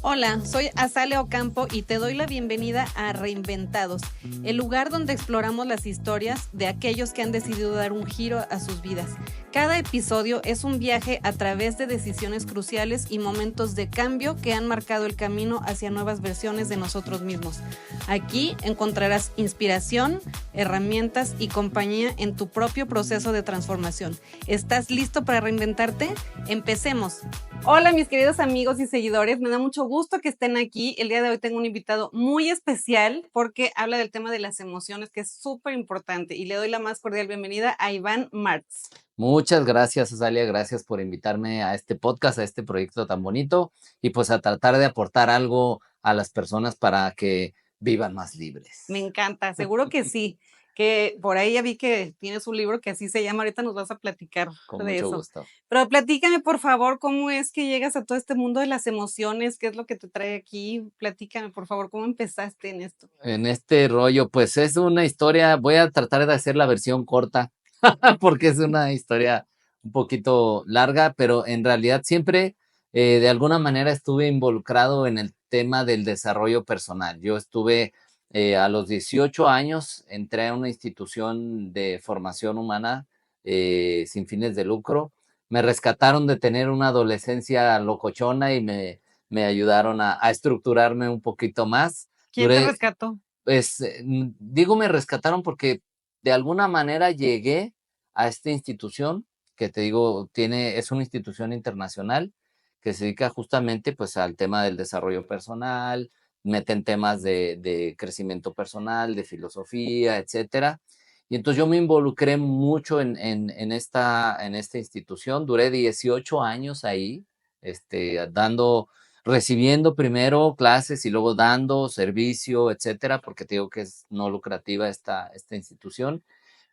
Hola, soy Azalea Ocampo y te doy la bienvenida a Reinventados, el lugar donde exploramos las historias de aquellos que han decidido dar un giro a sus vidas. Cada episodio es un viaje a través de decisiones cruciales y momentos de cambio que han marcado el camino hacia nuevas versiones de nosotros mismos. Aquí encontrarás inspiración, herramientas y compañía en tu propio proceso de transformación. ¿Estás listo para reinventarte? ¡Empecemos! Hola mis queridos amigos y seguidores, me da mucho gusto que estén aquí. El día de hoy tengo un invitado muy especial porque habla del tema de las emociones, que es súper importante, y le doy la más cordial bienvenida a Iván Martz. Muchas gracias, Azalia, gracias por invitarme a este podcast, a este proyecto tan bonito y pues a tratar de aportar algo a las personas para que vivan más Me libres. encanta, seguro que sí, que por ahí ya vi que tienes un libro que así se llama, ahorita nos vas a platicar Con de mucho eso. gusto. Pero platícame, por favor, ¿cómo es que llegas a todo este mundo de las emociones? ¿Qué es lo que te trae aquí? Platícame, por favor, ¿cómo empezaste en esto? En este rollo, pues es una historia, voy a tratar de hacer la versión corta porque es una historia un poquito larga, pero en realidad siempre de alguna manera estuve involucrado en el tema del desarrollo personal. Yo estuve a los 18 años, entré a una institución de formación humana sin fines de lucro. Me rescataron de tener una adolescencia locochona y me ayudaron a estructurarme un poquito más. ¿Quién te Duré, rescató? pues, digo, me rescataron porque de alguna manera llegué a esta institución que te digo, es una institución internacional que se dedica justamente pues al tema del desarrollo personal, meten temas de crecimiento personal, de filosofía, etcétera. Y entonces yo me involucré mucho en esta institución, duré 18 años ahí, recibiendo primero clases y luego dando servicio, etcétera, porque te digo que es no lucrativa esta institución.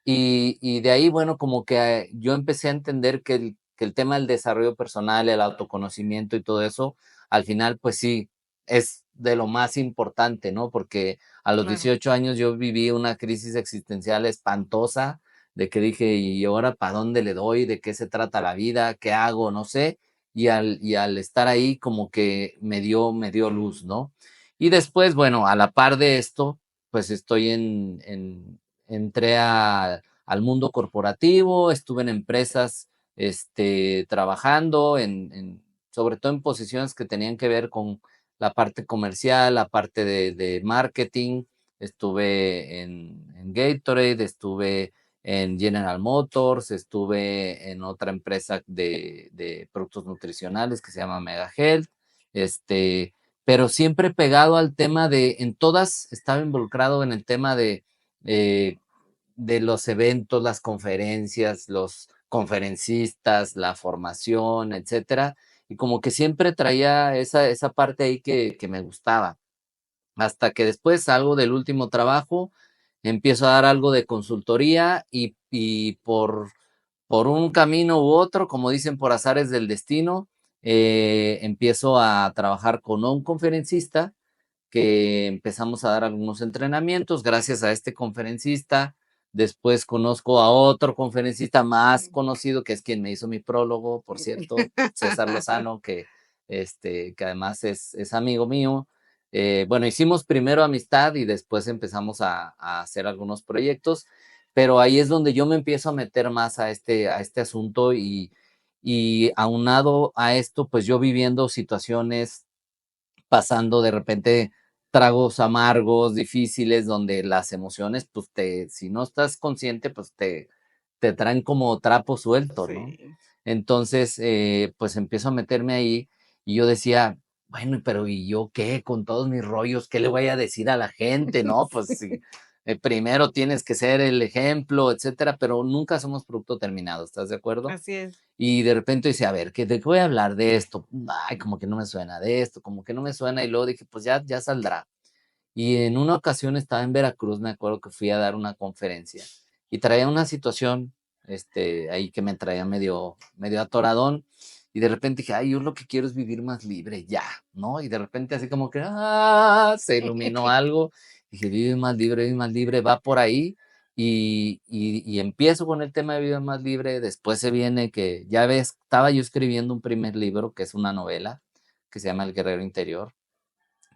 Y de ahí, bueno, como que yo empecé a entender que el tema del desarrollo personal, el autoconocimiento y todo eso, al final, pues sí, es de lo más importante, ¿no? Porque a los Claro. 18 años yo viví una crisis existencial espantosa, de que dije, ¿y ahora para dónde le doy? ¿De qué se trata la vida? ¿Qué hago? No sé. Y al estar ahí, como que me dio luz, ¿no? Y después, bueno, a la par de esto, pues estoy entré al mundo corporativo, estuve en empresas trabajando, sobre todo en posiciones que tenían que ver con la parte comercial, la parte de marketing. Estuve en Gatorade, estuve en General Motors, estuve en otra empresa de productos nutricionales que se llama Mega Health, pero siempre pegado al tema en todas estaba involucrado en el tema eh, de los eventos, las conferencias, los conferencistas, la formación, etcétera. Y como que siempre traía esa parte ahí que me gustaba. Hasta que después salgo del último trabajo, empiezo a dar algo de consultoría y por un camino u otro, como dicen, por azares del destino, empiezo a trabajar con un conferencista que empezamos a dar algunos entrenamientos gracias a este conferencista. Después conozco a otro conferencista más conocido, que es quien me hizo mi prólogo, por cierto, César Lozano, que además es amigo mío. Bueno, hicimos primero amistad y después empezamos a hacer algunos proyectos, pero ahí es donde yo me empiezo a meter más a este asunto y aunado a esto, pues yo viviendo situaciones, pasando de repente tragos amargos, difíciles, donde las emociones, pues si no estás consciente, pues te traen como trapo suelto, ¿no? Sí. Entonces, pues empiezo a meterme ahí y yo decía, bueno, pero ¿y yo qué? Con todos mis rollos, ¿qué le voy a decir a la gente? No, pues sí, primero tienes que ser el ejemplo, etcétera, pero nunca somos producto terminado, ¿estás de acuerdo? Así es. Y de repente dice, a ver, ¿de qué voy a hablar de esto? Ay, como que no me suena de esto, como que no me suena. Y luego dije, pues ya saldrá. Y en una ocasión estaba en Veracruz, me acuerdo que fui a dar una conferencia y traía una situación ahí que me traía medio atoradón. Y de repente dije, ay, yo lo que quiero es vivir más libre, ya, ¿no? Y de repente así como que, se iluminó algo. Dije, vive más libre, va por ahí. Y empiezo con el tema de Vive Más Libre. Después se viene que, ya ves, estaba yo escribiendo un primer libro que es una novela que se llama El Guerrero Interior.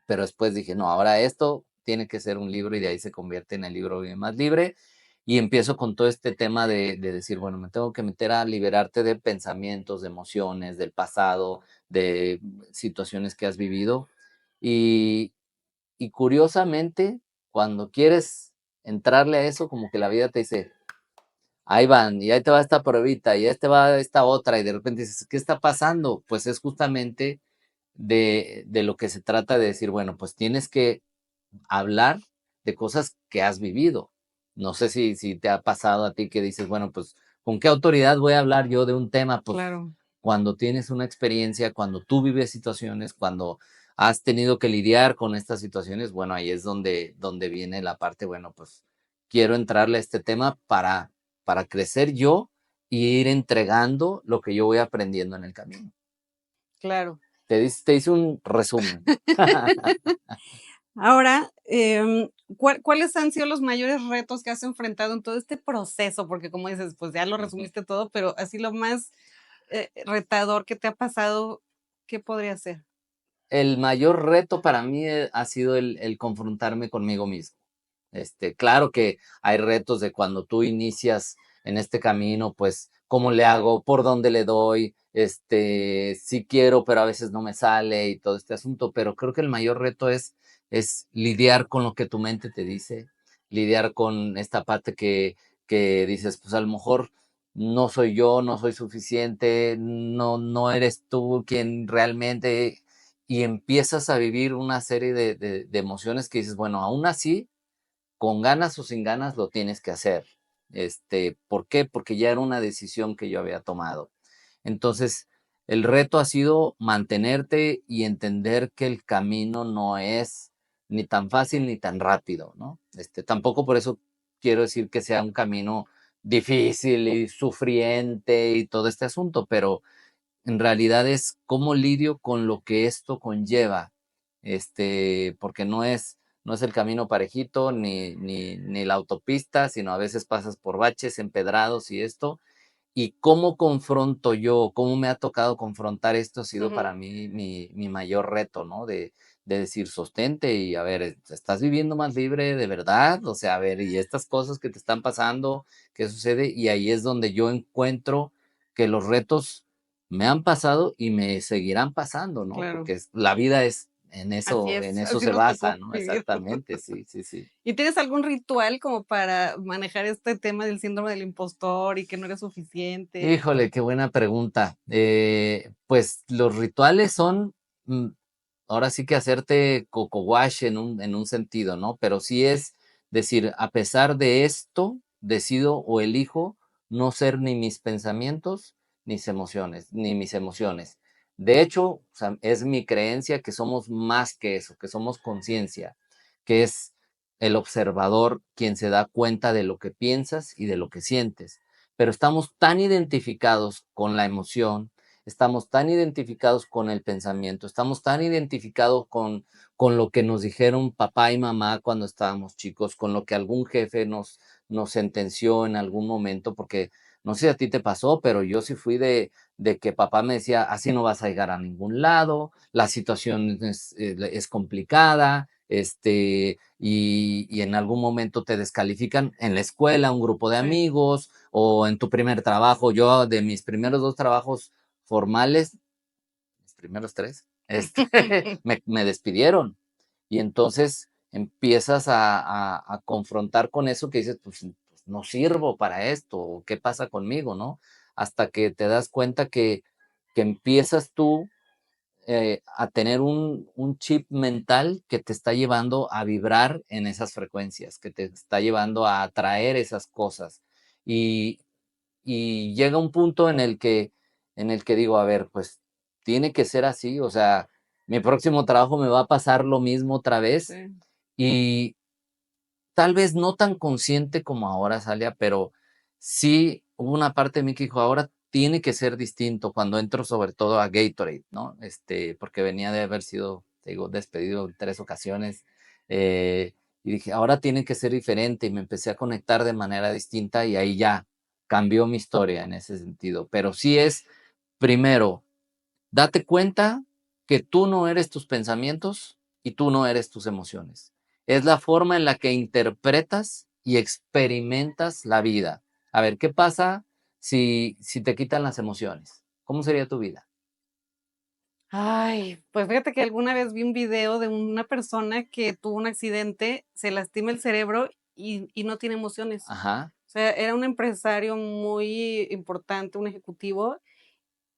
pero después dije, no, ahora esto tiene que ser un libro y de ahí se convierte en el libro Vive Más Libre. Y empiezo con todo este tema de decir, bueno, me tengo que meter a liberarte de pensamientos, de emociones, del pasado, de situaciones que has vivido. Y, y curiosamente, cuando quieres entrarle a eso, como que la vida te dice, ahí van, y ahí te va esta pruebita, y ahí te va esta otra, y de repente dices, ¿qué está pasando? Pues es justamente de lo que se trata de decir, bueno, pues tienes que hablar de cosas que has vivido. No sé si te ha pasado a ti que dices, bueno, pues, ¿con qué autoridad voy a hablar yo de un tema? Pues Claro. cuando tienes una experiencia, cuando tú vives situaciones, cuando has tenido que lidiar con estas situaciones, bueno, ahí es donde viene la parte, bueno, pues quiero entrarle a este tema para crecer yo y ir entregando lo que yo voy aprendiendo en el camino. Claro. Te hice un resumen. Ahora, ¿cuáles han sido los mayores retos que has enfrentado en todo este proceso? Porque como dices, pues ya lo Ujú. resumiste todo, pero así lo más retador que te ha pasado, ¿qué podría ser? El mayor reto para mí ha sido el confrontarme conmigo mismo. Claro que hay retos de cuando tú inicias en este camino, pues, ¿cómo le hago? ¿Por dónde le doy? Sí quiero, pero a veces no me sale y todo este asunto, pero creo que el mayor reto es lidiar con lo que tu mente te dice, lidiar con esta parte que dices, pues a lo mejor no soy yo, no soy suficiente, no eres tú quien realmente, y empiezas a vivir una serie de emociones que dices, bueno, aún así con ganas o sin ganas lo tienes que hacer. ¿Por qué? Porque ya era una decisión que yo había tomado. Entonces, el reto ha sido mantenerte y entender que el camino no es ni tan fácil ni tan rápido, ¿no? Tampoco por eso quiero decir que sea un camino difícil y sufriente y todo este asunto, pero en realidad es cómo lidio con lo que esto conlleva, porque no es el camino parejito ni la autopista, sino a veces pasas por baches, empedrados y esto, y cómo confronto yo, cómo me ha tocado confrontar esto ha sido Ujú. para mí mi mayor reto, ¿no? De decir, sostente y a ver, ¿estás viviendo más libre de verdad? O sea, a ver, y estas cosas que te están pasando, ¿qué sucede? Y ahí es donde yo encuentro que los retos me han pasado y me seguirán pasando, ¿no? Claro, Porque la vida es así en es, eso así se nos basa, tocó ¿no? vivir. Exactamente, sí, sí, sí. ¿Y tienes algún ritual como para manejar este tema del síndrome del impostor y que no eres suficiente? Híjole, qué buena pregunta. Pues los rituales son, mm, ahora sí que hacerte coco wash en un sentido, ¿no? Pero sí es decir, a pesar de esto, decido o elijo no ser ni mis pensamientos, ni mis emociones. De hecho, o sea, es mi creencia que somos más que eso, que somos conciencia, que es el observador quien se da cuenta de lo que piensas y de lo que sientes, pero estamos tan identificados con la emoción, estamos tan identificados con el pensamiento, estamos tan identificados con lo que nos dijeron papá y mamá cuando estábamos chicos, con lo que algún jefe nos sentenció en algún momento, porque no sé si a ti te pasó, pero yo sí fui de que papá me decía, así no vas a llegar a ningún lado, la situación es complicada, y en algún momento te descalifican en la escuela, un grupo de Sí. amigos, o en tu primer trabajo. Yo de mis primeros 2 trabajos formales, mis primeros 3, me despidieron. Y entonces empiezas a confrontar con eso que dices, pues no sirvo para esto, ¿qué pasa conmigo, no? Hasta que te das cuenta que empiezas tú a tener un chip mental que te está llevando a vibrar en esas frecuencias, que te está llevando a atraer esas cosas. Y, y llega un punto en el que digo, a ver, pues tiene que ser así, o sea, mi próximo trabajo me va a pasar lo mismo otra vez Sí. y tal vez no tan consciente como ahora, Salia, pero sí hubo una parte de mí que dijo, ahora tiene que ser distinto cuando entro sobre todo a Gatorade, ¿no? Porque venía de haber sido, te digo, despedido en 3 ocasiones, y dije, ahora tiene que ser diferente y me empecé a conectar de manera distinta y ahí ya cambió mi historia en ese sentido. Pero sí es, primero, date cuenta que tú no eres tus pensamientos y tú no eres tus emociones. Es la forma en la que interpretas y experimentas la vida. A ver, ¿qué pasa si te quitan las emociones? ¿Cómo sería tu vida? Ay, pues fíjate que alguna vez vi un video de una persona que tuvo un accidente, se lastima el cerebro y no tiene emociones. Ajá. O sea, era un empresario muy importante, un ejecutivo,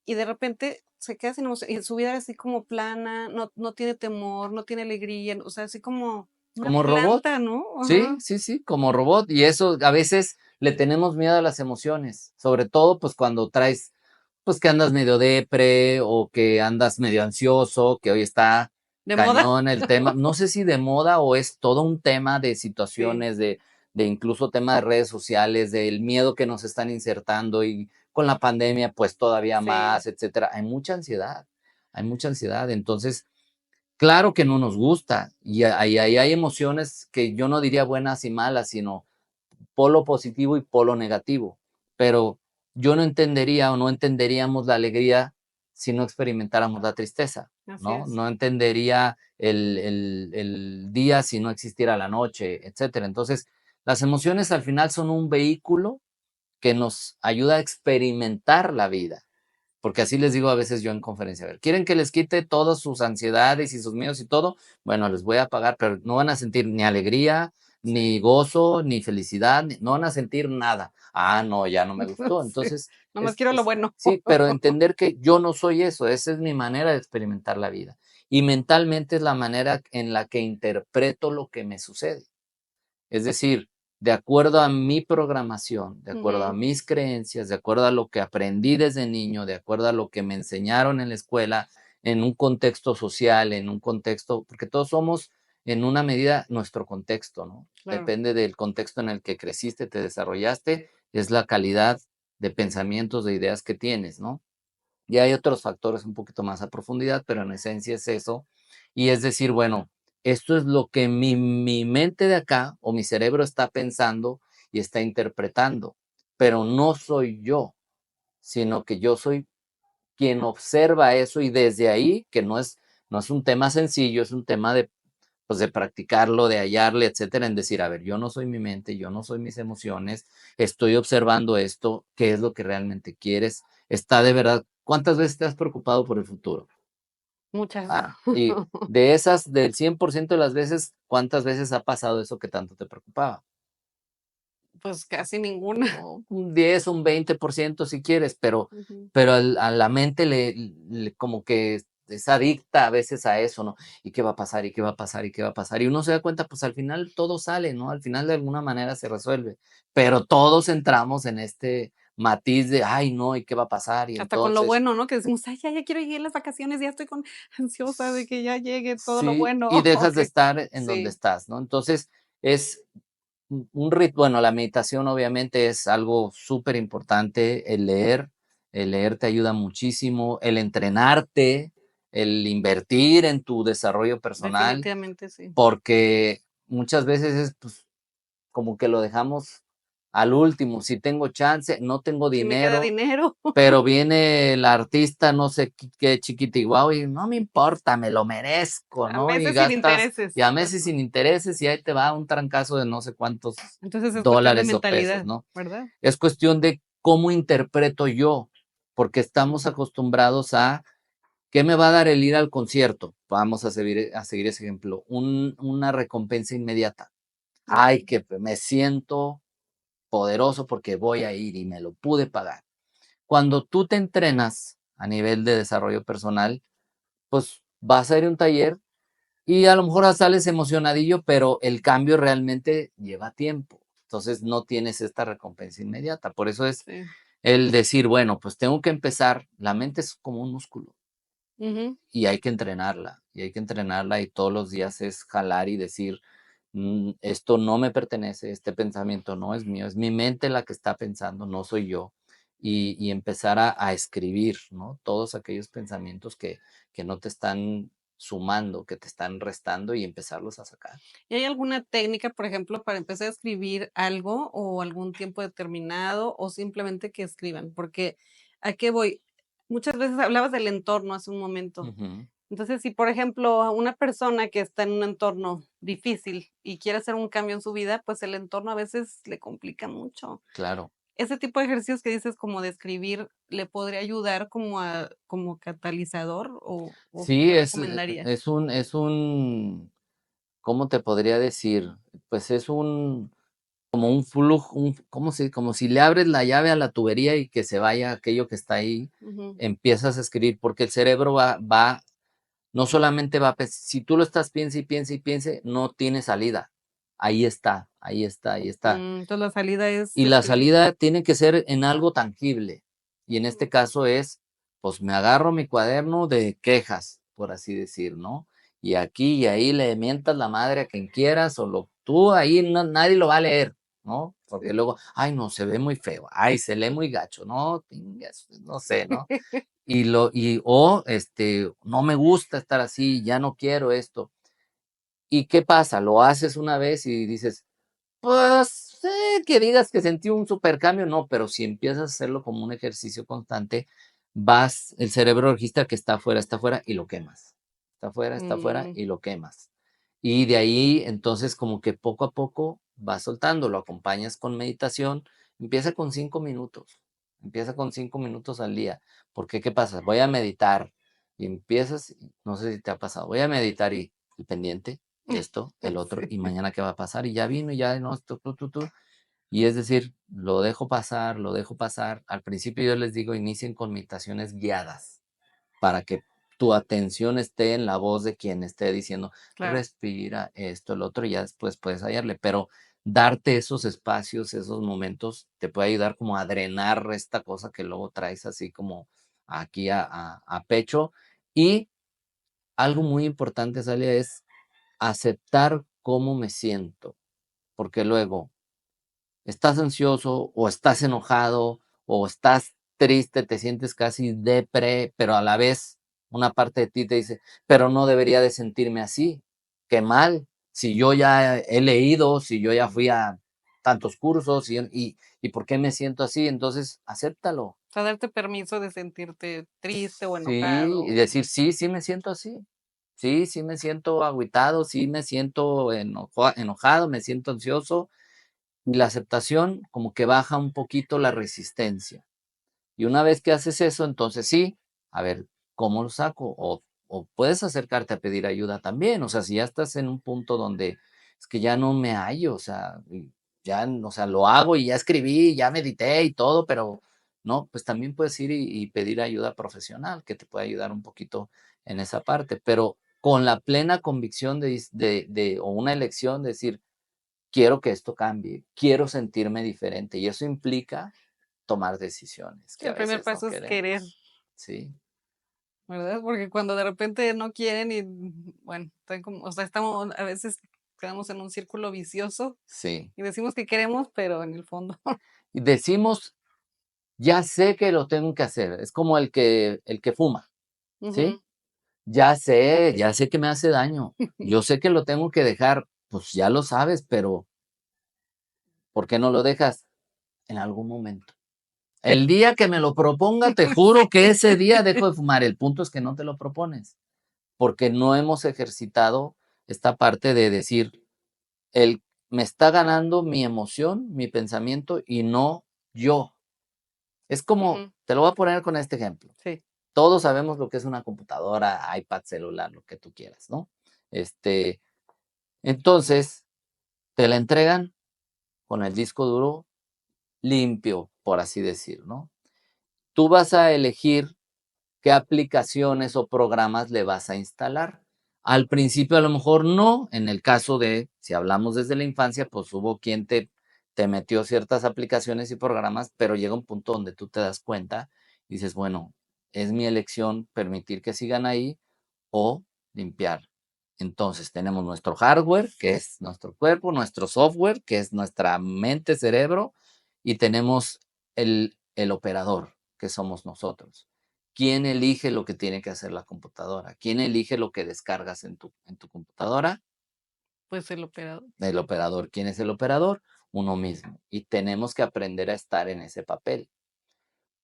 y de repente se queda sin emoción, y su vida es así como plana, no tiene temor, no tiene alegría, o sea, así como una Como robot. planta, ¿no? Sí, Ajá. sí, sí, como robot. Y eso a veces le tenemos miedo a las emociones, sobre todo pues cuando traes, pues que andas medio depre o que andas medio ansioso, que hoy está De moda. cañón el tema. No sé si de moda o es todo un tema de Sí, situaciones, de incluso tema de redes sociales, del miedo que nos están insertando y con la pandemia pues todavía sí. más, etcétera. Hay mucha ansiedad, hay mucha ansiedad. Entonces, claro que no nos gusta y ahí hay emociones que yo no diría buenas y malas, sino polo positivo y polo negativo. Pero yo no entendería o no entenderíamos la alegría si no experimentáramos la tristeza, Así ¿no? es. No entendería el día si no existiera la noche, etcétera. Entonces, las emociones al final son un vehículo que nos ayuda a experimentar la vida. Porque así les digo a veces yo en conferencia, a ver, ¿quieren que les quite todas sus ansiedades y sus miedos y todo? Bueno, les voy a pagar, pero no van a sentir ni alegría, Sí. ni gozo, ni felicidad, no van a sentir nada. Ah, no, ya no me gustó. Sí. Entonces, Nomás quiero lo bueno. sí, pero entender que yo no soy eso, esa es mi manera de experimentar la vida. Y mentalmente es la manera en la que interpreto lo que me sucede. Es decir, de acuerdo a mi programación, de acuerdo a Ujú, mis creencias, de acuerdo a lo que aprendí desde niño, de acuerdo a lo que me enseñaron en la escuela, en un contexto social, en un contexto, porque todos somos en una medida nuestro contexto, ¿no? claro. Depende del contexto en el que creciste, te desarrollaste, es la calidad de pensamientos, de ideas que tienes, ¿no? Y hay otros factores un poquito más a profundidad, pero en esencia es eso. Y es decir, bueno, esto es lo que mi mente de acá o mi cerebro está pensando y está interpretando, pero no soy yo, sino que yo soy quien observa eso y desde ahí, que no es un tema sencillo, es un tema de, pues de practicarlo, de hallarle, etcétera, en decir, a ver, yo no soy mi mente, yo no soy mis emociones, estoy observando esto, qué es lo que realmente quieres, está de verdad, ¿cuántas veces te has preocupado por el futuro? Muchas. Ah, y de esas, del 100% de las veces, ¿cuántas veces ha pasado eso que tanto te preocupaba? Pues casi ninguna. O un 10, un 20% si quieres, Ujú. pero a la mente como que es adicta a veces a eso, ¿no? ¿Y qué va a pasar? ¿Y qué va a pasar? ¿Y qué va a pasar? Y uno se da cuenta, pues al final todo sale, ¿no? Al final de alguna manera se resuelve, pero todos entramos en este matiz de, ay, no, ¿y qué va a pasar? Y Hasta con lo entonces, bueno, ¿no? Que decimos: "Ay, ya quiero llegar las vacaciones, ya estoy ansiosa de que ya llegue todo lo sí, bueno". y dejas de Okey. estar en donde Sí. estás, ¿no? Entonces, es un rit bueno, la meditación obviamente es algo súper importante, el leer te ayuda muchísimo, el entrenarte, el invertir en tu desarrollo personal, Definitivamente sí. porque muchas veces es, pues, como que lo dejamos al último, si tengo chance, no tengo Si me queda dinero, dinero, pero viene el artista, no sé qué chiquitiguao, y no me importa, me lo merezco, a ¿no? Y meses sin gastas, y intereses. a meses Ajá. sin intereses, y ahí te va un trancazo de no sé cuántos Entonces es cuestión de dólares o pesos, mentalidad, ¿no? ¿verdad? Es cuestión de cómo interpreto yo, porque estamos acostumbrados a ¿qué me va a dar el ir al concierto? Vamos a seguir ese ejemplo, una recompensa inmediata. Ay, Ujú. que me siento poderoso porque voy a ir y me lo pude pagar. Cuando tú te entrenas a nivel de desarrollo personal, pues vas a ir a un taller y a lo mejor sales emocionadillo, pero el cambio realmente lleva tiempo. Entonces no tienes esta recompensa inmediata. Por eso es Sí. el decir, bueno, pues tengo que empezar. La mente es como un músculo Ujú. y hay que entrenarla. Y hay que entrenarla y todos los días es jalar y decir, esto no me pertenece, este pensamiento no es mío, es mi mente la que está pensando, no soy yo. Y empezar a escribir, ¿no? Todos aquellos pensamientos que no te están sumando, que te están restando y empezarlos a sacar. ¿Y hay alguna técnica, por ejemplo, para empezar a escribir algo o algún tiempo determinado o simplemente que escriban? Porque, ¿a qué voy? Muchas veces hablabas del entorno hace un momento. Ujú. Entonces, si por ejemplo a una persona que está en un entorno difícil y quiere hacer un cambio en su vida, pues el entorno a veces le complica mucho. Claro. Ese tipo de ejercicios que dices como de escribir, ¿le podría ayudar como catalizador o Sí, qué recomendarías? ¿cómo te podría decir? Pues es como un flujo, como si le abres la llave a la tubería y que se vaya aquello que está ahí, Ujú. empiezas a escribir, porque el cerebro va, no solamente va, si tú lo estás piense y piense y piense, no tiene salida. Ahí está, ahí está, ahí está. Entonces la salida es Y la escribir. salida tiene que ser en algo tangible. Y en este caso es, pues me agarro mi cuaderno de quejas, por así decir, ¿no? Y aquí y ahí le mientas la madre a quien quieras, tú ahí nadie lo va a leer, ¿no? Porque luego, ay, no, se ve muy feo, ay, se lee muy gacho, no, no sé, ¿no? No me gusta estar así, ya no quiero esto. ¿Y qué pasa? Lo haces una vez y dices, pues, que digas que sentí un supercambio, no, pero si empiezas a hacerlo como un ejercicio constante, el cerebro registra que está afuera y lo quemas. Está afuera Mm, y lo quemas. Y de ahí, entonces, como que poco a poco vas soltando, lo acompañas con meditación, empieza con 5 minutos, empieza con 5 minutos al día, porque ¿qué pasa? Voy a meditar y empiezas, no sé si te ha pasado, voy a meditar y el pendiente, esto, el otro, sí. y mañana qué va a pasar, y ya vino, y ya no, y es decir, lo dejo pasar, lo dejo pasar. Al principio yo les digo, inicien con meditaciones guiadas para que tu atención esté en la voz de quien esté diciendo, Claro. respira esto, el otro, y ya después puedes hallarle, pero darte esos espacios, esos momentos, te puede ayudar como a drenar esta cosa que luego traes así como aquí a pecho. Y algo muy importante, Salia, es aceptar cómo me siento, porque luego estás ansioso o estás enojado o estás triste, te sientes casi depre, pero a la vez una parte de ti te dice, pero no debería de sentirme así, qué mal, si yo ya he leído, si yo ya fui a tantos cursos y ¿por qué me siento así? Entonces, acéptalo. O sea, darte permiso de sentirte triste o Sí, y enojado. decir, sí, sí me siento así. Sí, sí me siento agüitado, sí me siento enojado, me siento ansioso. Y la aceptación como que baja un poquito la resistencia. Y una vez que haces eso, entonces sí, a ver, ¿cómo lo saco? O puedes acercarte a pedir ayuda también. O sea, si ya estás en un punto donde es que ya no me hallo, o sea, ya, o sea, lo hago y ya escribí, ya medité y todo, pero no, pues también puedes ir y pedir ayuda profesional que te pueda ayudar un poquito en esa parte, pero con la plena convicción o una elección de decir, quiero que esto cambie, quiero sentirme diferente y eso implica tomar decisiones Sí, que a el primer veces no paso es querer, queremos. Sí, ¿verdad? Porque cuando de repente no quieren y, bueno, están como, o sea, estamos, a veces quedamos en un círculo vicioso sí. y decimos que queremos, pero en el fondo. Y decimos, ya sé que lo tengo que hacer. Es como el que fuma, Ujú. ¿sí? Ya sé que me hace daño. Yo sé que lo tengo que dejar. Pues ya lo sabes, pero ¿por qué no lo dejas en algún momento? El día que me lo proponga, te juro Sí. que ese día dejo de fumar. El punto es que no te lo propones, porque no hemos ejercitado esta parte de decir, el, me está ganando mi emoción, mi pensamiento y no yo. Es como, Ujú. te lo voy a poner con este ejemplo. Sí. Todos sabemos lo que es una computadora, iPad, celular, lo que tú quieras, ¿no? Este, entonces, te la entregan con el disco duro limpio, por así decir, ¿no? Tú vas a elegir qué aplicaciones o programas le vas a instalar. Al principio a lo mejor no, en el caso de, si hablamos desde la infancia, pues hubo quien te metió ciertas aplicaciones y programas, pero llega un punto donde tú te das cuenta y dices, bueno, es mi elección permitir que sigan ahí o limpiar. Entonces tenemos nuestro hardware, que es nuestro cuerpo, nuestro software, que es nuestra mente, cerebro, y tenemos el operador, que somos nosotros. ¿Quién elige lo que tiene que hacer la computadora? ¿Quién elige lo que descargas en tu computadora? Pues el operador. El operador. ¿Quién es el operador? Uno mismo. Y tenemos que aprender a estar en ese papel.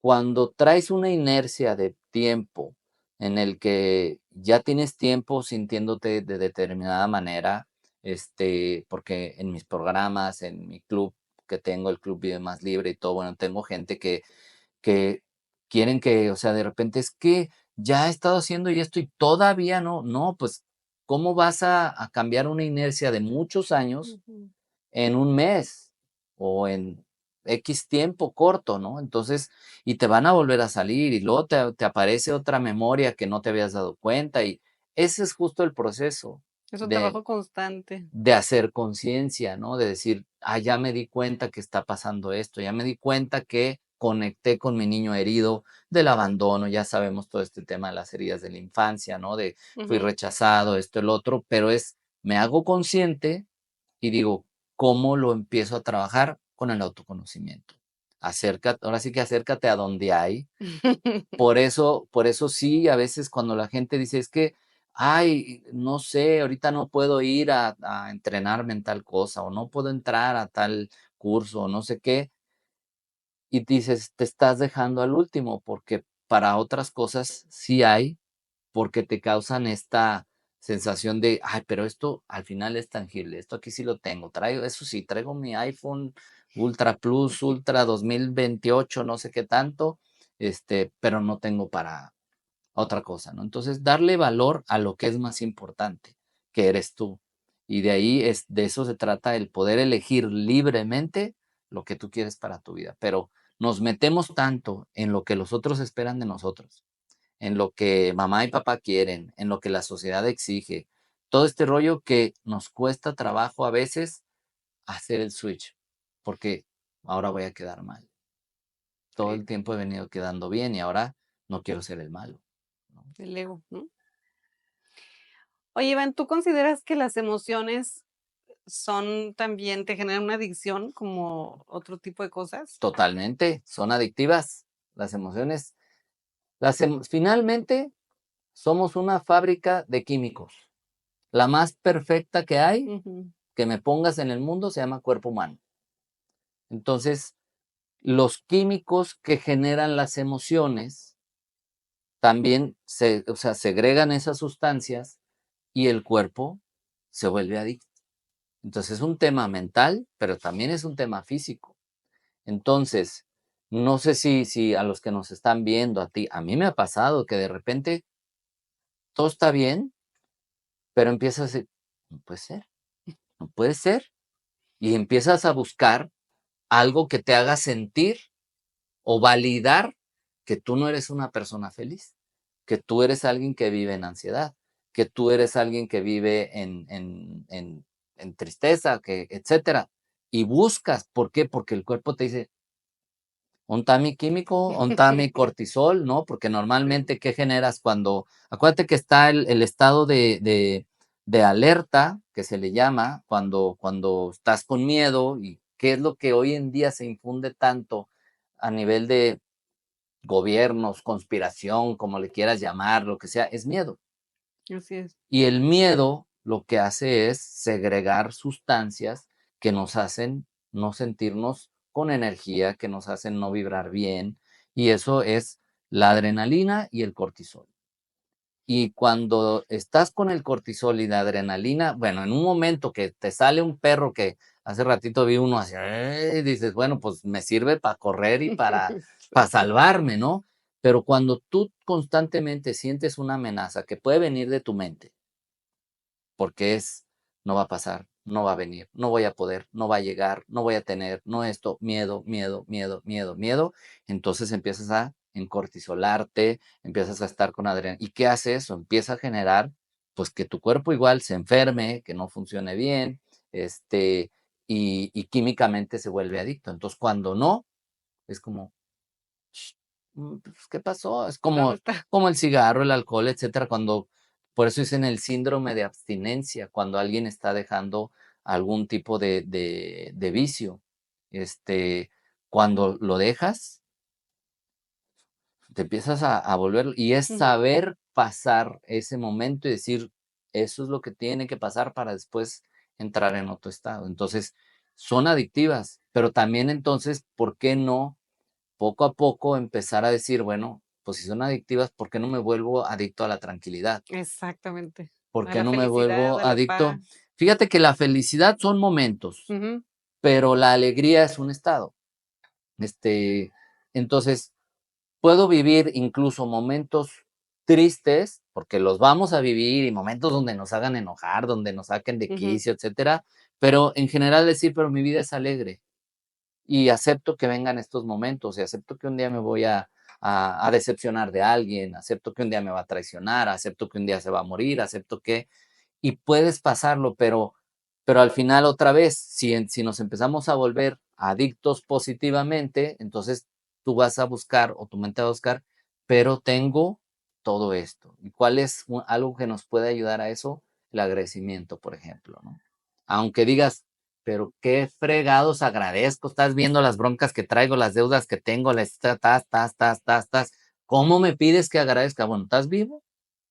Cuando traes una inercia de tiempo en el que ya tienes tiempo sintiéndote de determinada manera, porque en mis programas, en mi club que tengo, el Club Vive Más Libre y todo, bueno, tengo gente que quieren que, o sea, de repente es que ya he estado haciendo y esto y todavía no, no, pues, ¿cómo vas a cambiar una inercia de muchos años Ujú. en un mes o en X tiempo corto, ¿no? Entonces, y te van a volver a salir y luego te aparece otra memoria que no te habías dado cuenta y ese es justo el proceso Es un de, trabajo constante. de hacer conciencia, ¿no? De decir, ah, ya me di cuenta que está pasando esto, ya me di cuenta que conecté con mi niño herido del abandono, ya sabemos todo este tema de las heridas de la infancia, ¿no? De fui Ujú. rechazado, esto, el otro, pero me hago consciente y digo, ¿cómo lo empiezo a trabajar? Con el autoconocimiento. Ahora sí que acércate a donde hay. Por eso sí, a veces cuando la gente dice, es que, ay, no sé, ahorita no puedo ir a entrenarme en tal cosa, o no puedo entrar a tal curso, o no sé qué, y dices, te estás dejando al último, porque para otras cosas sí hay, porque te causan esta sensación de, ay, pero esto al final es tangible, esto aquí sí lo tengo, traigo, eso sí, traigo mi iPhone Ultra Plus, Ultra 2028, no sé qué tanto, pero no tengo para otra cosa, ¿no? Entonces, darle valor a lo que es más importante, que eres tú. Y de ahí de eso se trata el poder elegir libremente lo que tú quieres para tu vida. Pero nos metemos tanto en lo que los otros esperan de nosotros, en lo que mamá y papá quieren, en lo que la sociedad exige, todo este rollo que nos cuesta trabajo a veces hacer el switch, porque ahora voy a quedar mal. Todo Sí, el tiempo he venido quedando bien y ahora no quiero ser el malo, ¿no? el ego, ¿no? Oye, Iván, ¿tú consideras que las emociones son también te generan una adicción como otro tipo de cosas? Totalmente, son adictivas las emociones. Finalmente, somos una fábrica de químicos. La más perfecta que hay, Ujú. que me pongas en el mundo, se llama cuerpo humano. Entonces, los químicos que generan las emociones también o sea, segregan esas sustancias y el cuerpo se vuelve adicto. Entonces, es un tema mental, pero también es un tema físico. Entonces, no sé si a los que nos están viendo, a ti, a mí me ha pasado que de repente todo está bien, pero empiezas a decir, no puede ser, no puede ser. Y empiezas a buscar algo que te haga sentir o validar que tú no eres una persona feliz, que tú eres alguien que vive en ansiedad, que tú eres alguien que vive en tristeza, etcétera. Y buscas, ¿por qué? Porque el cuerpo te dice, ¿onta mi químico? ¿Onta mi cortisol? ¿No? Porque normalmente, ¿qué generas cuando? Acuérdate que está el estado de alerta, que se le llama, cuando estás con miedo, y qué es lo que hoy en día se infunde tanto a nivel de gobiernos, conspiración, como le quieras llamar, lo que sea, es miedo. Así es. Y el miedo lo que hace es segregar sustancias que nos hacen no sentirnos con energía, que nos hacen no vibrar bien, y eso es la adrenalina y el cortisol. Y cuando estás con el cortisol y la adrenalina, bueno, en un momento que te sale un perro que hace ratito vi uno así, dices, bueno, pues me sirve para correr y para salvarme, ¿no? Pero cuando tú constantemente sientes una amenaza que puede venir de tu mente, porque no va a pasar, no va a venir, no voy a poder, no va a llegar, no voy a tener, no esto, miedo, miedo, miedo, miedo, miedo, entonces empiezas a encortisolarte, empiezas a estar con adrenalina. ¿Y qué hace eso? Empieza a generar, pues que tu cuerpo igual se enferme, que no funcione bien, y químicamente se vuelve adicto. Entonces, cuando no, es como, pues, ¿qué pasó? Es ¿Dónde como, está? como el cigarro, el alcohol, etcétera, por eso dicen el síndrome de abstinencia, cuando alguien está dejando algún tipo de vicio. Cuando lo dejas, te empiezas a volver, y es Ujú. saber pasar ese momento y decir, eso es lo que tiene que pasar para después entrar en otro estado. Entonces, son adictivas, pero también entonces, ¿por qué no poco a poco empezar a decir, bueno, posiciones adictivas, ¿por qué no me vuelvo adicto a la tranquilidad? Exactamente. ¿Por A qué la no me felicidad, vuelvo a la adicto? paz. Fíjate que la felicidad son momentos, Ujú. pero la alegría es un estado. Este, entonces, puedo vivir incluso momentos tristes, porque los vamos a vivir, y momentos donde nos hagan enojar, donde nos saquen de Ujú. quicio, etcétera, pero en general decir, pero mi vida es alegre y acepto que vengan estos momentos y acepto que un día me voy a decepcionar de alguien, acepto que un día me va a traicionar, acepto que un día se va a morir, acepto que y puedes pasarlo, pero al final otra vez, si nos empezamos a volver adictos positivamente, entonces tú vas a buscar o tu mente va a buscar, pero tengo todo esto. ¿Y cuál es algo que nos puede ayudar a eso? El agradecimiento, por ejemplo, ¿no? Aunque digas, pero qué fregados agradezco, estás viendo las broncas que traigo, las deudas que tengo, las tas. ¿Cómo me pides que agradezca? Bueno, ¿estás vivo?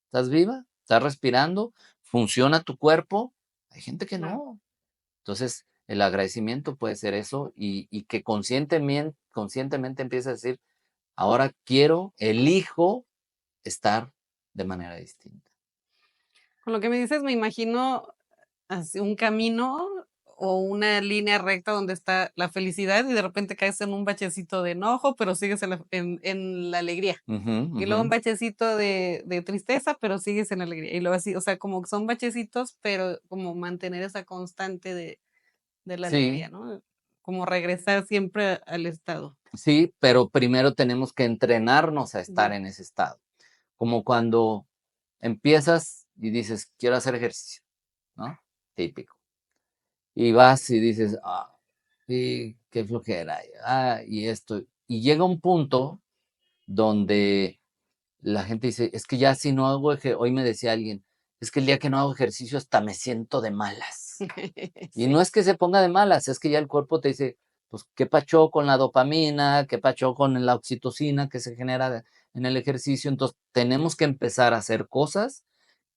¿Estás viva? ¿Estás respirando? ¿Funciona tu cuerpo? Hay gente que Claro. no. Entonces, el agradecimiento puede ser eso y que conscientemente empieces a decir, ahora elijo estar de manera distinta. Con lo que me dices, me imagino así un camino o una línea recta donde está la felicidad y de repente caes en un bachecito de enojo, pero sigues en la alegría. Ujú, Y ujú. luego un bachecito de tristeza, pero sigues en alegría. Y luego así, o sea, como que son bachecitos, pero como mantener esa constante de la Sí, alegría, ¿no? Como regresar siempre al estado. sí, pero primero tenemos que entrenarnos a estar Ujú. en ese estado. Como cuando empiezas y dices, quiero hacer ejercicio, ¿no? Típico. Y vas y dices, sí, qué flojera, y esto. Y llega un punto donde la gente dice, es que ya si no hago hoy me decía alguien, es que el día que no hago ejercicio hasta me siento de malas. Y Sí, no es que se ponga de malas, es que ya el cuerpo te dice, pues, ¿qué pachó con la dopamina? ¿Qué pachó con la oxitocina que se genera en el ejercicio? Entonces, tenemos que empezar a hacer cosas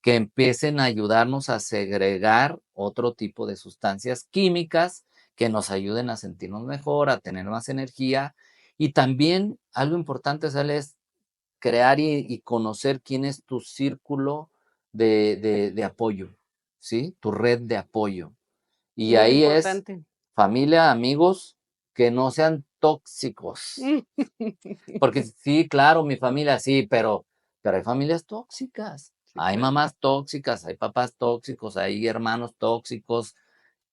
que empiecen a ayudarnos a segregar otro tipo de sustancias químicas que nos ayuden a sentirnos mejor, a tener más energía. Y también algo importante, ¿sale? Es crear y conocer quién es tu círculo de apoyo, ¿sí? Tu red de apoyo. Y muy ahí es importante. familia, amigos que no sean tóxicos. Porque sí, claro, mi familia sí, pero hay familias tóxicas. Sí, Hay claro. mamás tóxicas, hay papás tóxicos, hay hermanos tóxicos.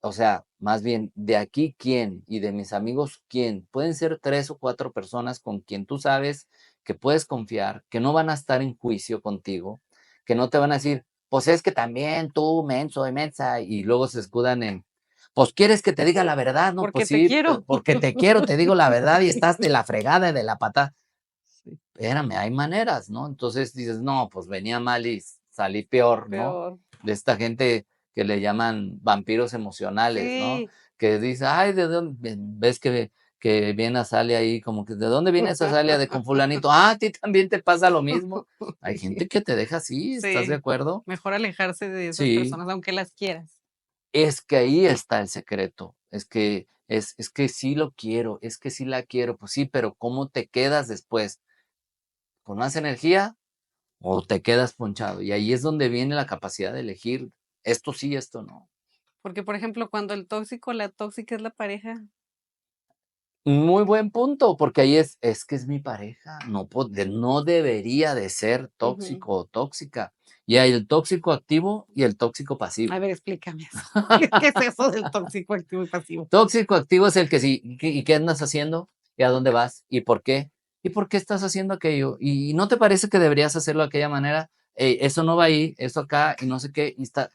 O sea, más bien, de aquí quién y de mis amigos quién. Pueden ser 3 o 4 personas con quien tú sabes que puedes confiar, que no van a estar en juicio contigo, que no te van a decir, pues es que también tú, menso y mensa, y luego se escudan en, pues quieres que te diga la verdad, ¿no? Porque Pues te sí, quiero. porque te quiero, te digo la verdad y estás de la fregada y de la pata. Sí, Espérame, hay maneras, ¿no? Entonces dices, no, pues venía mal y salí peor, ¿no? peor. De esta gente que le llaman vampiros emocionales, ¿no? Sí. Que dice, ay, ¿de dónde? Ves que viene a Salia ahí, como que, ¿de dónde viene esa Salia de con fulanito? Ah, a ti también te pasa lo mismo. Hay gente que te deja así, ¿estás de Sí, acuerdo? mejor alejarse de esas Sí, personas, aunque las quieras. es que ahí está el secreto. Es que sí lo quiero, es que sí la quiero, pues sí, pero ¿cómo te quedas después? ¿Con más energía? O te quedas ponchado. Y ahí es donde viene la capacidad de elegir esto sí, esto no. Porque, por ejemplo, cuando el tóxico, la tóxica es la pareja. Muy buen punto, porque ahí es que es mi pareja, no debería de ser Ujú. tóxico o tóxica. Y hay el tóxico activo y el tóxico A pasivo. ver, explícame eso. ¿Qué es eso del tóxico activo y pasivo? Tóxico activo es el que sí, ¿y qué andas haciendo? ¿Y a dónde vas? ¿Y por qué? ¿Y por qué estás haciendo aquello? ¿Y no te parece que deberías hacerlo de aquella manera? Eso no va ahí, eso acá, y no sé qué, y está,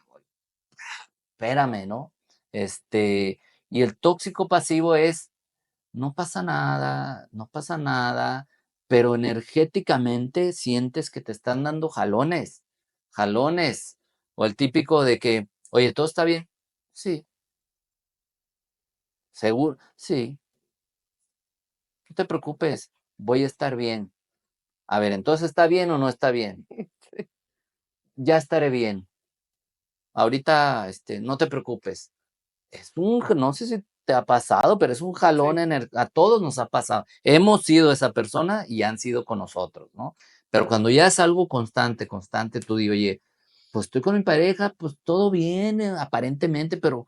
espérame, ¿no? Y el tóxico pasivo es, no pasa nada, no pasa nada, pero energéticamente sientes que te están dando jalones, jalones. O el típico de que, oye, ¿todo está bien? Sí, seguro, sí, no te preocupes, voy a estar bien. A ver, entonces, ¿está bien o no está bien? Ya estaré bien. Ahorita, no te preocupes. No sé si te ha pasado, pero es un jalón Sí. a todos nos ha pasado. Hemos sido esa persona y han sido con nosotros, ¿no? Pero cuando ya es algo constante, constante, tú dices, oye, pues estoy con mi pareja, pues todo bien, aparentemente, pero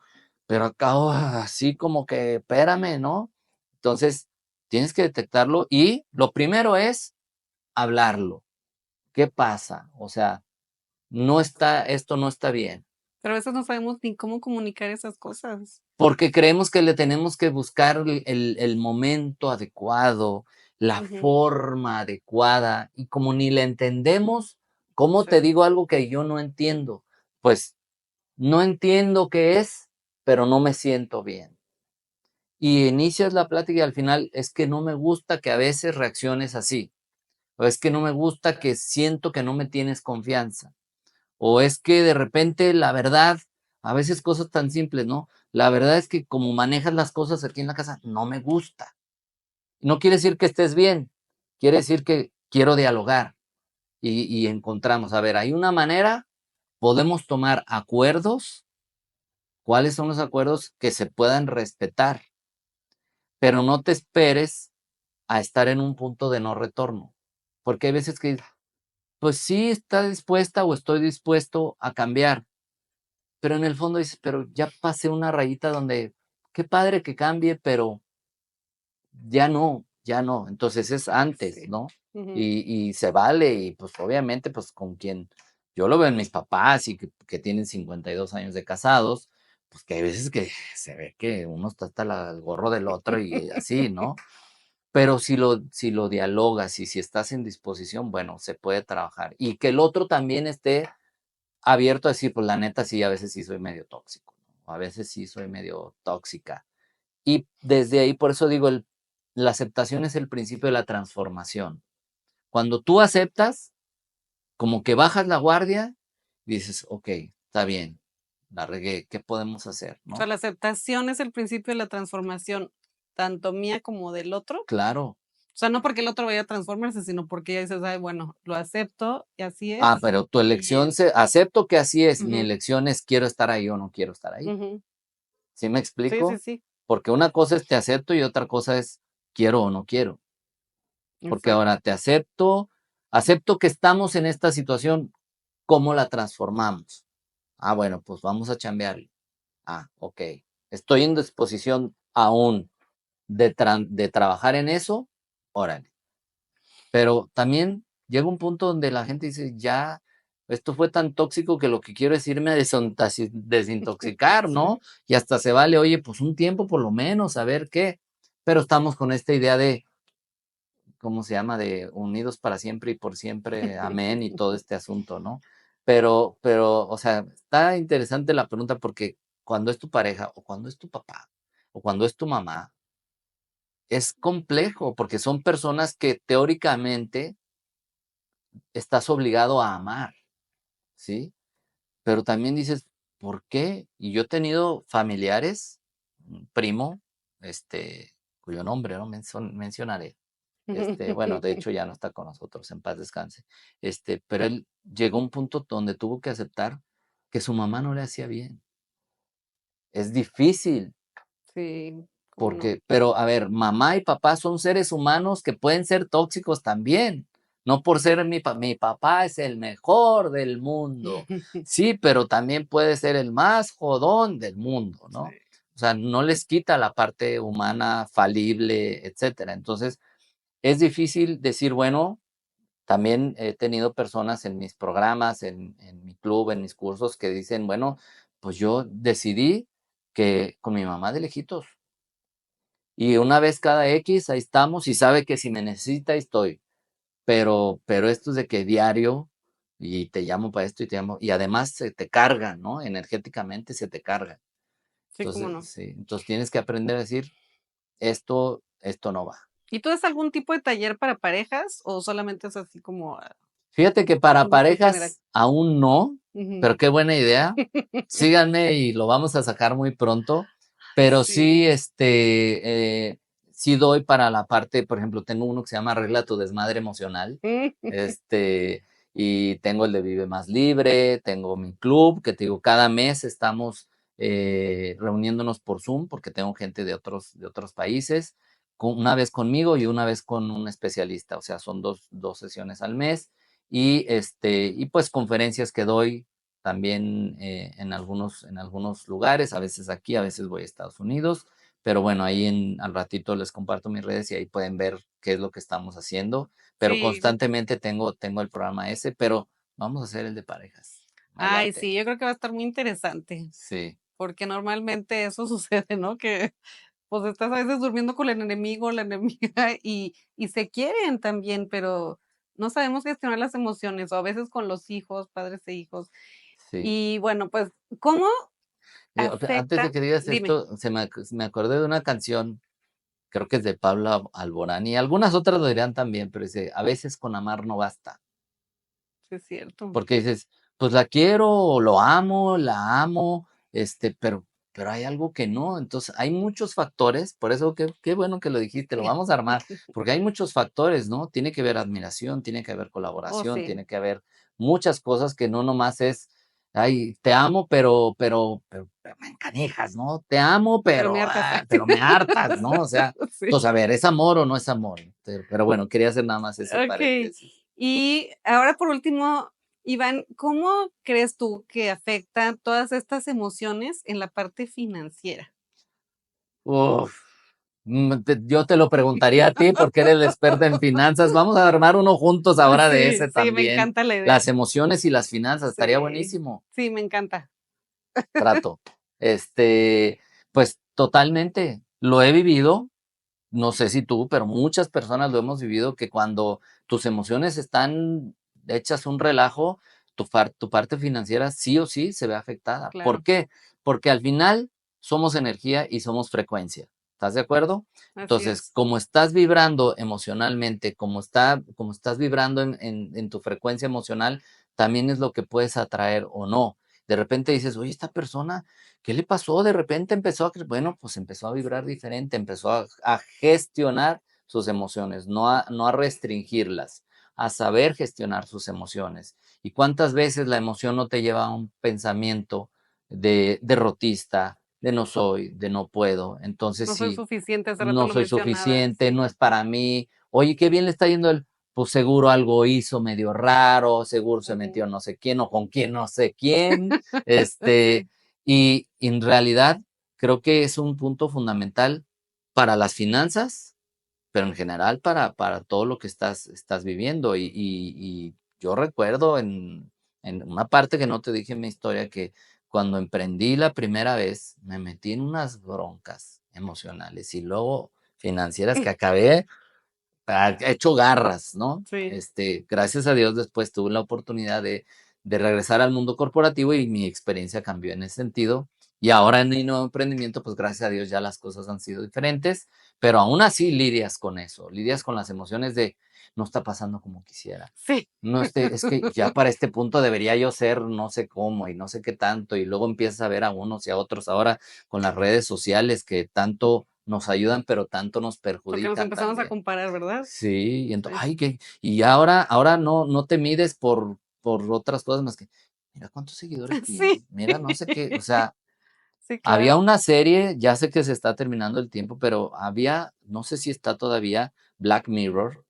acabo así como que, espérame, ¿no? Entonces, tienes que detectarlo y lo primero es hablarlo. ¿Qué pasa? O sea, esto no está bien. Pero a veces no sabemos ni cómo comunicar esas cosas. Porque creemos que le tenemos que buscar el momento adecuado, la Ujú. forma adecuada, y como ni le entendemos, ¿cómo te Sí. digo algo que yo no entiendo? Pues no entiendo qué es, pero no me siento bien. Y inicias la plática y al final es que no me gusta que a veces reacciones así, o es que no me gusta que siento que no me tienes confianza. O es que de repente la verdad, a veces cosas tan simples, ¿no? La verdad es que como manejas las cosas aquí en la casa, no me gusta. No quiere decir que estés bien, quiere decir que quiero dialogar y encontramos, a ver, hay una manera, podemos tomar acuerdos, cuáles son los acuerdos que se puedan respetar, pero no te esperes a estar en un punto de no retorno, porque hay veces que, pues sí, está dispuesta o estoy dispuesto a cambiar, pero en el fondo dices, pero ya pasé una rayita donde, qué padre que cambie, pero ya no, ya no. Entonces es antes, Sí. ¿no? Ujú. Y se vale, y pues obviamente, pues con quien yo lo veo en mis papás y que tienen 52 años de casados, pues que hay veces que se ve que uno está hasta el gorro del otro y así, ¿no? Pero si lo dialogas y si estás en disposición, bueno, se puede trabajar. Y que el otro también esté abierto a decir, pues la neta sí, a veces sí soy medio tóxico, ¿no? A veces sí soy medio tóxica. Y desde ahí, por eso digo, la aceptación es el principio de la transformación. Cuando tú aceptas, como que bajas la guardia y dices, ok, está bien, la regué, ¿qué podemos hacer? O sea, ¿No? la aceptación es el principio de la transformación, tanto mía como del otro. Claro. O sea, no porque el otro vaya a transformarse, sino porque ya dices: "Ay, bueno, lo acepto y así Ah, es". pero tu Y elección, acepto que así es, mi ujú, elección es quiero estar ahí o no quiero estar ahí. ujú. ¿Sí me Sí, sí, explico? sí, Porque una cosa es te acepto y otra cosa es quiero o no quiero. Porque exacto. ahora te acepto, acepto que estamos en esta situación, ¿cómo la transformamos? Ah, bueno, pues vamos a chambear. Ah, ok. Estoy en disposición aún de trabajar en eso, órale. Pero también llega un punto donde la gente dice, ya, esto fue tan tóxico que lo que quiero es irme a desintoxicar, Sí. ¿no? Y hasta se vale, oye, pues un tiempo por lo menos, a ver qué. Pero estamos con esta idea de, ¿cómo se llama? De unidos para siempre y por siempre, amén, y todo este asunto, ¿no? O sea, está interesante la pregunta porque cuando es tu pareja, o cuando es tu papá, o cuando es tu mamá, es complejo porque son personas que teóricamente estás obligado a amar, ¿sí? Pero también dices, ¿por qué? Y yo he tenido familiares, un primo, cuyo nombre no mencionaré. Bueno, de hecho ya no está con nosotros, en paz descanse. Pero él llegó a un punto donde tuvo que aceptar que su mamá no le hacía bien. Es difícil, Sí, cómo no. porque, pero a ver, mamá y papá son seres humanos que pueden ser tóxicos también. No por ser mi papá es el mejor del mundo. Sí, pero también puede ser el más jodón del mundo, Sí. ¿no? O sea, no les quita la parte humana, falible, etcétera. Entonces, es difícil decir, bueno, también he tenido personas en mis programas, en mi club, en mis cursos, que dicen, bueno, pues yo decidí que con mi mamá de lejitos. Y una vez cada X, ahí estamos, y sabe que si me necesita, ahí estoy. Pero esto es de que diario, y te llamo para esto, y te llamo, y además se te carga, ¿no? Energéticamente se te carga. Sí, cómo Entonces, no. sí, entonces tienes que aprender a decir, esto no va. ¿Y tú das algún tipo de taller para parejas o solamente es así como, Fíjate que para público en general? parejas aún no, Ujú. pero qué buena idea. Síganme y lo vamos a sacar muy pronto, pero sí, Sí. sí doy para la parte, por ejemplo, tengo uno que se llama Arregla tu desmadre emocional, este, y tengo el de Vive Más Libre, tengo mi club, que te digo, cada mes estamos reuniéndonos por Zoom, porque tengo gente de otros países, una vez conmigo y una vez con un especialista, o sea, son dos sesiones al mes, y pues conferencias que doy también en algunos lugares, a veces aquí, a veces voy a Estados Unidos, pero bueno, ahí al ratito les comparto mis redes y ahí pueden ver qué es lo que estamos haciendo, pero Sí. constantemente tengo el programa ese, pero vamos a hacer el de parejas, me Ay, late. sí, yo creo que va a estar muy interesante, Sí, porque normalmente eso sucede, ¿no? Que, pues, estás a veces durmiendo con el enemigo, la enemiga, y se quieren también, pero no sabemos gestionar las emociones, o a veces con los hijos, padres e hijos. sí. Y bueno, pues, ¿cómo Antes de afecta? que digas Dime. esto, me acordé de una canción, creo que es de Pablo Alborán, y algunas otras lo dirán también, pero dice, a veces con amar no basta. Sí, es cierto. Porque dices, pues la quiero, o lo amo, la amo, pero hay algo que no. Entonces, hay muchos factores, por eso qué bueno que lo dijiste, lo Sí. vamos a armar, porque hay muchos factores, ¿no? Tiene que haber admiración, tiene que haber Oh, colaboración, sí, tiene que haber muchas cosas que no nomás es, ay, te amo, pero me encanijas, ¿no? Te amo, pero me pero, hartas. pero me hartas, ¿no? O sea, Sí. entonces, a ver, ¿es amor o no es amor? Pero bueno, quería hacer nada más ese Okey. paréntesis. Y ahora, por último, Iván, ¿cómo crees tú que afecta todas estas emociones en la parte financiera? Uf, yo te lo preguntaría a ti porque eres la experta en finanzas. Vamos a armar uno juntos ahora de Sí, ese sí, me también. encanta la idea. Las emociones y las finanzas, estaría Sí, buenísimo. sí, me encanta. Trato. Este, pues totalmente. Lo he vivido, no sé si tú, pero muchas personas lo hemos vivido, que cuando tus emociones están hechas un relajo, tu parte financiera sí o sí se ve afectada. ¿Por Claro, qué? Porque al final somos energía y somos frecuencia. ¿Estás de acuerdo? así Entonces, es. como estás vibrando emocionalmente, como estás vibrando en tu frecuencia emocional, también es lo que puedes atraer o no. De repente dices, oye, esta persona, ¿qué le pasó? De repente empezó bueno, pues empezó a vibrar diferente, empezó a gestionar sus emociones, no a restringirlas, a saber gestionar sus emociones. ¿Y cuántas veces la emoción no te lleva a un pensamiento de derrotista, de no soy, de no puedo? Entonces, No soy si suficiente, hace rato no lo soy mencionabas, suficiente, sí. no es para mí, oye, qué bien le está yendo él, pues seguro algo hizo medio raro, seguro se Ujú. metió no sé quién o con quién no sé quién, este, Sí, y en realidad creo que es un punto fundamental para las finanzas, pero en general para todo lo que estás viviendo. Y yo recuerdo en una parte que no te dije en mi historia, que cuando emprendí la primera vez, me metí en unas broncas emocionales y luego financieras que acabé hecho garras, ¿no? sí. Gracias a Dios después tuve la oportunidad de regresar al mundo corporativo y mi experiencia cambió en ese sentido. Y ahora en mi nuevo emprendimiento, pues gracias a Dios ya las cosas han sido diferentes, pero aún así lidias con eso, lidias con las emociones de no está pasando como quisiera. Sí. No, es que ya para este punto debería yo ser no sé cómo y no sé qué tanto, y luego empiezas a ver a unos y a otros ahora con las redes sociales que tanto nos ayudan, pero tanto nos Porque nos perjudican empezamos a también. comparar, ¿verdad? Sí, y entonces, Sí. ay, y ahora no te mides por otras cosas más que, mira cuántos seguidores Sí. tiene, mira no sé qué, o sea, Sí, había claro. una serie, ya sé que se está terminando el tiempo, pero había, no sé si está todavía, Black Mirror,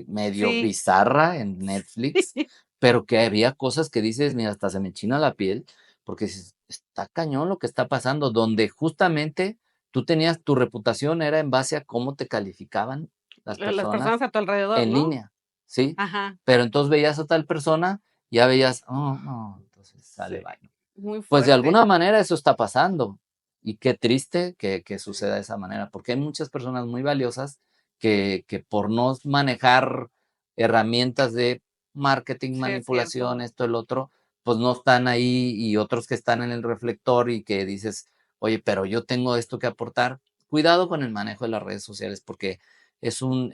medio Sí. bizarra en Netflix, pero que había cosas que dices, mira, hasta se me enchina la piel, porque dices, está cañón lo que está pasando, donde justamente tú tenías, tu reputación era en base a cómo te calificaban las Las personas personas a tu alrededor, en ¿no? línea, ¿sí? Ajá, Pero entonces veías a tal persona, ya veías, oh, no, entonces sale, sí, bye. muy Pues de fuerte. alguna manera eso está pasando. Y qué triste que suceda de esa manera, porque hay muchas personas muy valiosas que por no manejar herramientas de marketing, Sí, es cierto. manipulación, esto, el otro, pues no están ahí, y otros que están en el reflector y que dices, oye, pero yo tengo esto que aportar. Cuidado con el manejo de las redes sociales porque es un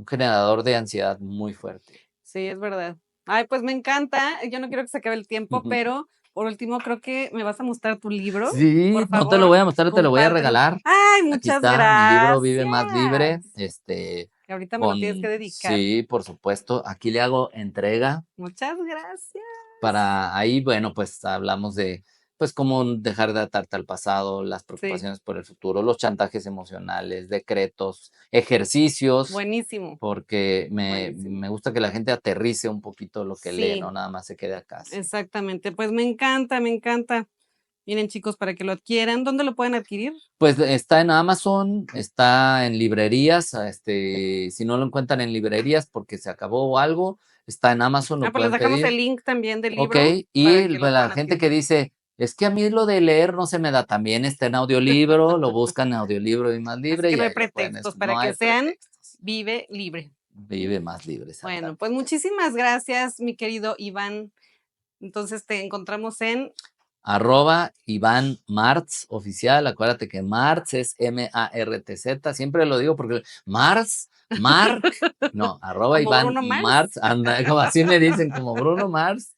generador de ansiedad muy fuerte. Sí, es verdad. Ay, pues me encanta. Yo no quiero que se acabe el tiempo, pero por último creo que me vas a mostrar tu libro. Sí, Por no te lo favor, voy a mostrar, te lo voy a compártelo. regalar. Ay, Aquí muchas está, mi libro gracias. Vive Más Libre. que ahorita me lo tienes que dedicar. Sí, por supuesto. Aquí le hago entrega. Muchas gracias. Para ahí, bueno, pues hablamos de, pues cómo dejar de atarte al pasado, las preocupaciones por el futuro, los chantajes emocionales, decretos, ejercicios, Buenísimo. porque Buenísimo. me gusta que la gente aterrice un poquito lo que lee, Sí. no nada más se quede acá. Exactamente. Pues me encanta, me encanta. Miren, chicos, para que lo adquieran, ¿dónde lo pueden adquirir? Pues está en Amazon, está en librerías, si no lo encuentran en librerías porque se acabó algo, está en Amazon, lo Pues les pueden dejamos pedir. el link también del Ok, libro. y para que lo la puedan gente adquirir. que dice, es que a mí lo de leer no se me da, también está en audiolibro, lo buscan en audiolibro y más libre. Así que no y hay ahí lo pueden pretextos, no para que hay sean pretextos. Vive Libre. Vive más libre. Bueno, pues muchísimas gracias, mi querido Iván. Entonces te encontramos en @Iván Martz oficial, acuérdate que Martz es MARTZ, siempre lo digo porque Martz, Mark, no, @Iván Bruno Mars. Martz, anda, como así me dicen, como Bruno Mars,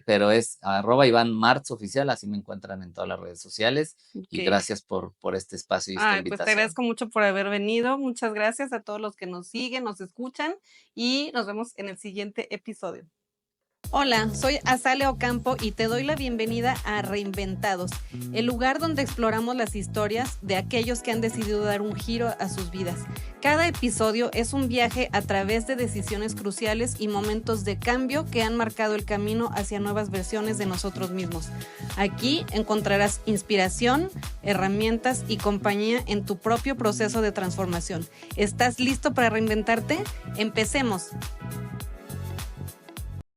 pero es @Iván Martz oficial, así me encuentran en todas las redes sociales. Y gracias por este espacio y esta invitación. Pues te agradezco mucho por haber venido, muchas gracias a todos los que nos siguen, nos escuchan y nos vemos en el siguiente episodio. Hola, soy Azalea Ocampo y te doy la bienvenida a Reinventados, el lugar donde exploramos las historias de aquellos que han decidido dar un giro a sus vidas. Cada episodio es un viaje a través de decisiones cruciales y momentos de cambio que han marcado el camino hacia nuevas versiones de nosotros mismos. Aquí encontrarás inspiración, herramientas y compañía en tu propio proceso de transformación. ¿Estás listo para reinventarte? ¡Empecemos!